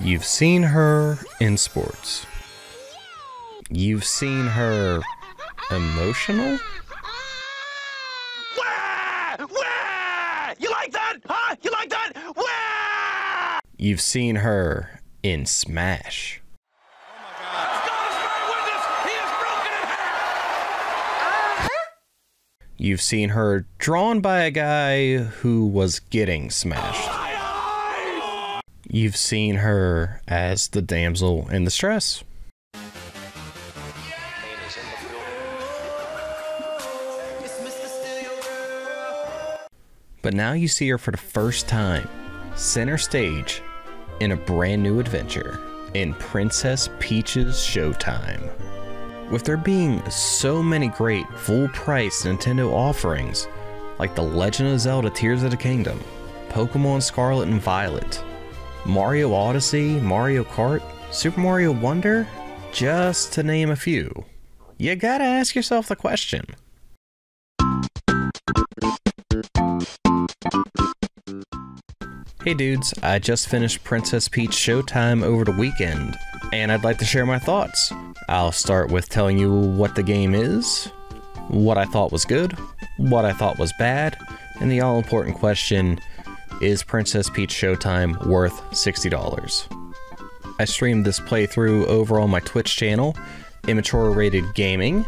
You've seen her in sports. You've seen her emotional? You like that? Huh? You like that? Wah! You've seen her in Smash. You've seen her drawn by a guy who was getting smashed. You've seen her as the damsel in distress. But now you see her for the first time, center stage, in a brand new adventure, in Princess Peach's Showtime. With there being so many great full-price Nintendo offerings, like The Legend of Zelda Tears of the Kingdom, Pokemon Scarlet and Violet, Mario Odyssey, Mario Kart, Super Mario Wonder, just to name a few, you gotta ask yourself the question. Hey dudes, I just finished Princess Peach Showtime over the weekend, and I'd like to share my thoughts. I'll start with telling you what the game is, what I thought was good, what I thought was bad, and the all-important question, is Princess Peach Showtime worth $60? I streamed this playthrough over on my Twitch channel, Immature Rated Gaming.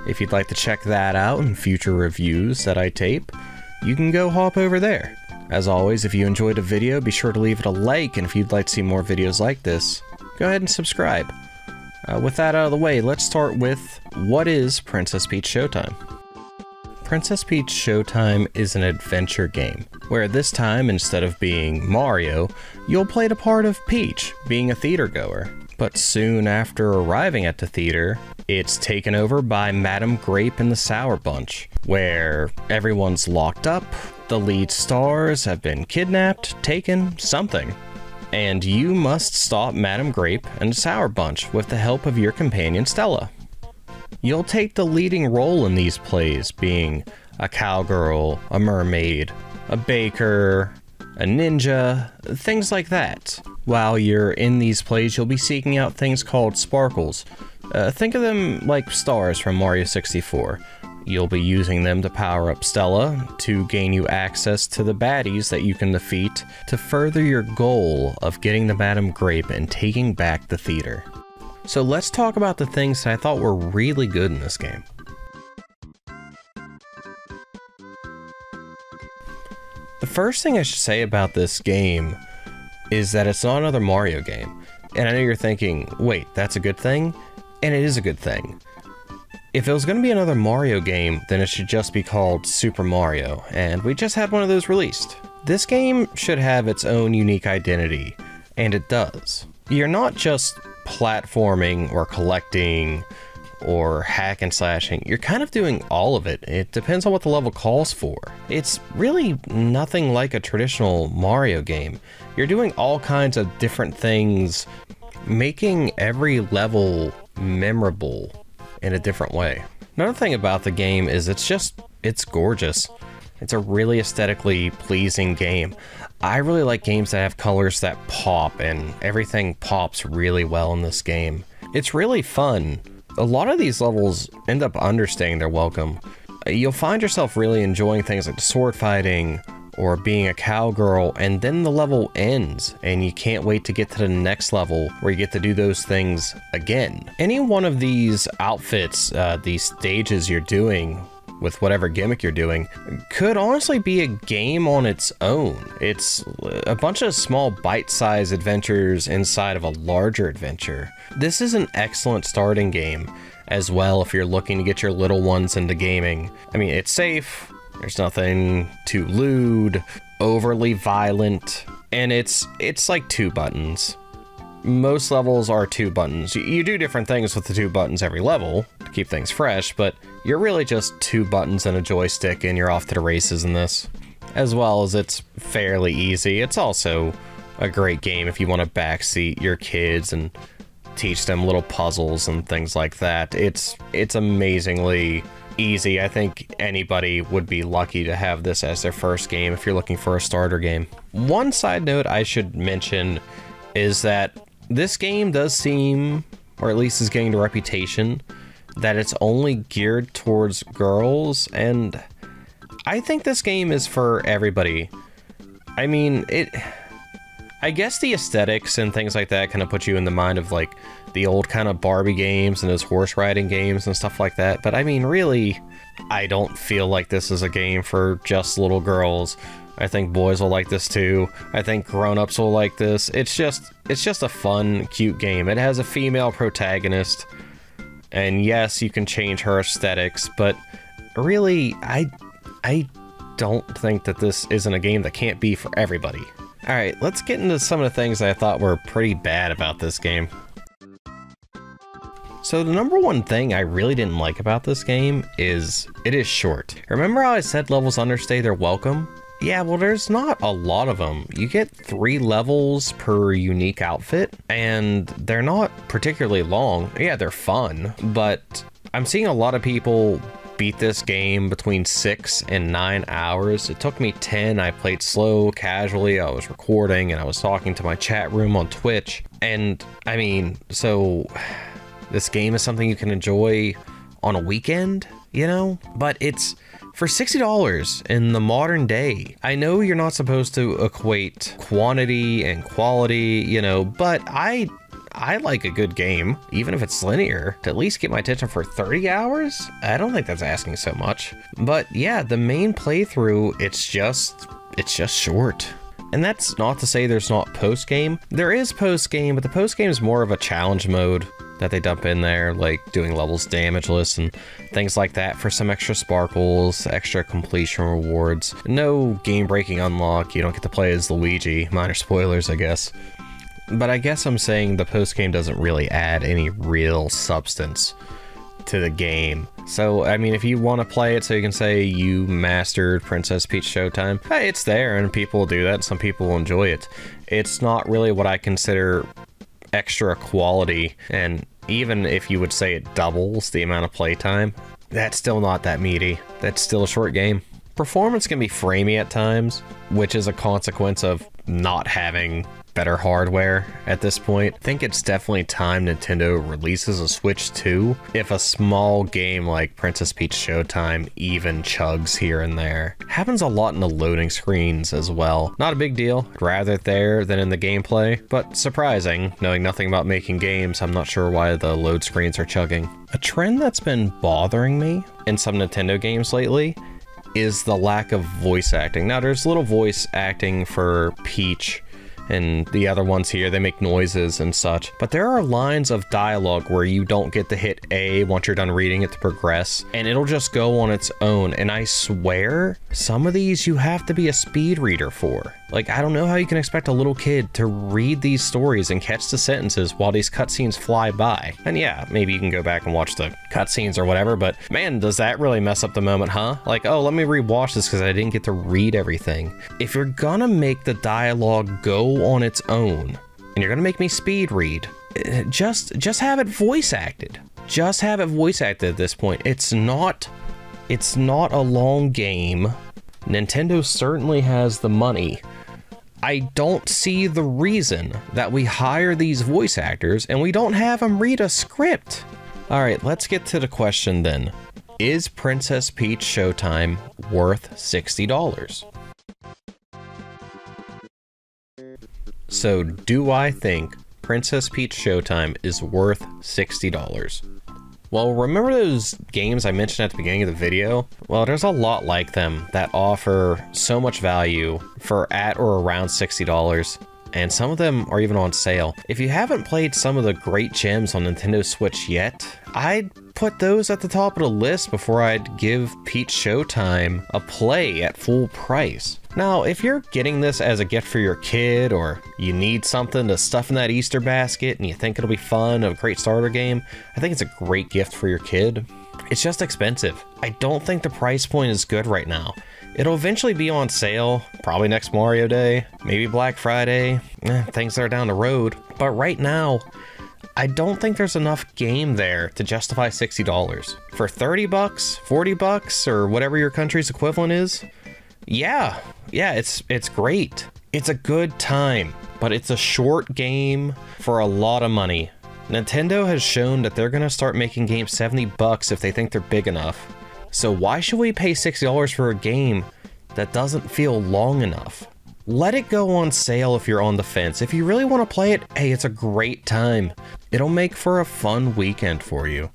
If you'd like to check that out and future reviews that I tape, you can go hop over there. As always, if you enjoyed a video, be sure to leave it a like, and if you'd like to see more videos like this, go ahead and subscribe. With that out of the way, let's start with, what is Princess Peach Showtime? Princess Peach Showtime is an adventure game, where this time, instead of being Mario, you'll play the part of Peach, being a theater goer. But soon after arriving at the theater, it's taken over by Madame Grape and the Sour Bunch, where everyone's locked up, the lead stars have been kidnapped, taken, something. And you must stop Madame Grape and the Sour Bunch with the help of your companion Stella. You'll take the leading role in these plays, being a cowgirl, a mermaid, a baker, a ninja, things like that. While you're in these plays, you'll be seeking out things called sparkles. Think of them like stars from Mario 64. You'll be using them to power up Stella, to gain you access to the baddies that you can defeat, to further your goal of getting the Madame Grape and taking back the theater. So let's talk about the things that I thought were really good in this game. The first thing I should say about this game is that it's not another Mario game. And I know you're thinking, wait, that's a good thing? And it is a good thing. If it was going to be another Mario game, then it should just be called Super Mario, and we just had one of those released. This game should have its own unique identity, and it does. You're not just platforming or collecting or hack and slashing, you're kind of doing all of it. It depends on what the level calls for. It's really nothing like a traditional Mario game. You're doing all kinds of different things, making every level memorable in a different way. Another thing about the game is it's gorgeous. It's a really aesthetically pleasing game. I really like games that have colors that pop, and everything pops really well in this game. It's really fun. A lot of these levels end up understaying their welcome. You'll find yourself really enjoying things like the sword fighting or being a cowgirl, and then the level ends and you can't wait to get to the next level where you get to do those things again. Any one of these outfits, these stages you're doing with whatever gimmick you're doing, could honestly be a game on its own. It's a bunch of small bite-sized adventures inside of a larger adventure. This is an excellent starting game as well if you're looking to get your little ones into gaming. I mean, it's safe. There's nothing too lewd, overly violent, and it's like 2 buttons. Most levels are 2 buttons. You do different things with the 2 buttons every level to keep things fresh, but you're really just 2 buttons and a joystick and you're off to the races in this. As well as it's fairly easy. It's also a great game if you want to backseat your kids and teach them little puzzles and things like that. It's amazingly easy. I think anybody would be lucky to have this as their first game if you're looking for a starter game. One side note I should mention is that this game does seem, or at least is getting the reputation, that it's only geared towards girls, and I think this game is for everybody. I mean, I guess the aesthetics and things like that kind of put you in the mind of like the old kind of Barbie games and those horse riding games and stuff like that. But I mean, really, I don't feel like this is a game for just little girls. I think boys will like this too. I think grown-ups will like this. It's just a fun, cute game. It has a female protagonist. And yes, you can change her aesthetics, but really, I don't think that this isn't a game that can't be for everybody. Alright, let's get into some of the things that I thought were pretty bad about this game. So the number one thing I really didn't like about this game is it is short. Remember how I said levels understay their welcome? Yeah, well, there's not a lot of them. You get 3 levels per unique outfit, and they're not particularly long. Yeah, they're fun, but I'm seeing a lot of people beat this game between 6 and 9 hours. It took me 10. I played slow, casually. I was recording, and I was talking to my chat room on Twitch. And, I mean, so this game is something you can enjoy on a weekend, you know? But it's for $60 in the modern day. I know you're not supposed to equate quantity and quality, you know, but I like a good game, even if it's linear, to at least get my attention for 30 hours. I don't think that's asking so much. But yeah, the main playthrough, it's just short. And that's not to say there's not post-game. There is post-game, but the post-game is more of a challenge mode that they dump in there, like doing levels damageless and things like that for some extra sparkles, extra completion rewards. No game-breaking unlock. You don't get to play as Luigi. Minor spoilers, I guess. But I guess I'm saying the post-game doesn't really add any real substance to the game. So, I mean, if you want to play it so you can say you mastered Princess Peach Showtime, hey, it's there, and people will do that. Some people will enjoy it. It's not really what I consider extra quality, and even if you would say it doubles the amount of playtime, that's still not that meaty. That's still a short game. Performance can be framey at times, which is a consequence of not having better hardware at this point. I think it's definitely time Nintendo releases a Switch 2 if a small game like Princess Peach Showtime even chugs here and there. Happens a lot in the loading screens as well. Not a big deal, I'd rather it there than in the gameplay, but surprising. Knowing nothing about making games, I'm not sure why the load screens are chugging. A trend that's been bothering me in some Nintendo games lately is the lack of voice acting. Now, there's little voice acting for Peach and the other ones here, they make noises and such. But there are lines of dialogue where you don't get to hit A once you're done reading it to progress, and it'll just go on its own. And I swear, some of these you have to be a speed reader for. Like, I don't know how you can expect a little kid to read these stories and catch the sentences while these cutscenes fly by. And yeah, maybe you can go back and watch the cutscenes or whatever, but man, does that really mess up the moment, huh? Like, oh, let me rewatch this because I didn't get to read everything. If you're gonna make the dialogue go on its own, and you're gonna make me speed read, just have it voice acted. Just have it voice acted at this point. It's not a long game. Nintendo certainly has the money. I don't see the reason that we hire these voice actors and we don't have them read a script. All right, let's get to the question then. Is Princess Peach Showtime worth $60? So, do I think Princess Peach Showtime is worth $60? Well, remember those games I mentioned at the beginning of the video? Well, there's a lot like them that offer so much value for at or around $60, and some of them are even on sale. If you haven't played some of the great gems on Nintendo Switch yet, I'd put those at the top of the list before I'd give Peach Showtime a play at full price. Now, if you're getting this as a gift for your kid, or you need something to stuff in that Easter basket and you think it'll be fun, a great starter game, I think it's a great gift for your kid. It's just expensive. I don't think the price point is good right now. It'll eventually be on sale, probably next Mario Day, maybe Black Friday, things that are down the road. But right now, I don't think there's enough game there to justify $60. For 30 bucks, 40 bucks, or whatever your country's equivalent is, yeah, it's great. It's a good time. but it's a short game for a lot of money. Nintendo has shown that they're gonna start making games $70 if they think they're big enough. So why should we pay $60 for a game that doesn't feel long enough? Let it go on sale if you're on the fence. If you really want to play it, hey, it's a great time. It'll make for a fun weekend for you.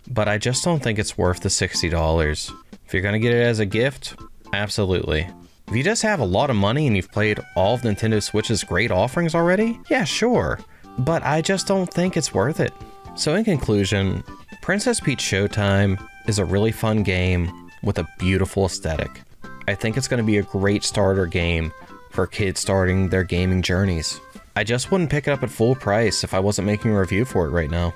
But I just don't think it's worth the $60. If you're gonna get it as a gift, absolutely. If you just have a lot of money and you've played all of Nintendo Switch's great offerings already, yeah, sure. But I just don't think it's worth it. So in conclusion, Princess Peach Showtime is a really fun game with a beautiful aesthetic. I think it's going to be a great starter game for kids starting their gaming journeys. I just wouldn't pick it up at full price if I wasn't making a review for it right now.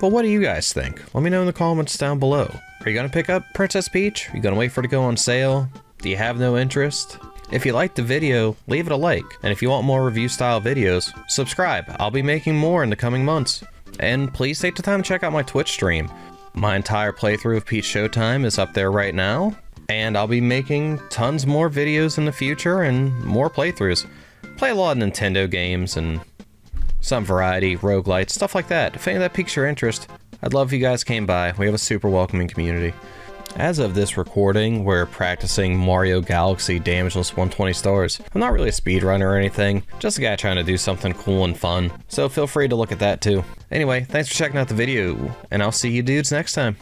But what do you guys think? Let me know in the comments down below. Are you going to pick up Princess Peach? Are you going to wait for it to go on sale? Do you have no interest? If you liked the video, leave it a like. And if you want more review style videos, subscribe. I'll be making more in the coming months. And please take the time to check out my Twitch stream. My entire playthrough of Peach Showtime is up there right now. And I'll be making tons more videos in the future and more playthroughs. Play a lot of Nintendo games and some variety, roguelites, stuff like that. If any of that piques your interest, I'd love if you guys came by. We have a super welcoming community. As of this recording, we're practicing Mario Galaxy Damageless 120 stars. I'm not really a speedrunner or anything, just a guy trying to do something cool and fun, so feel free to look at that too. Anyway, thanks for checking out the video, and I'll see you dudes next time.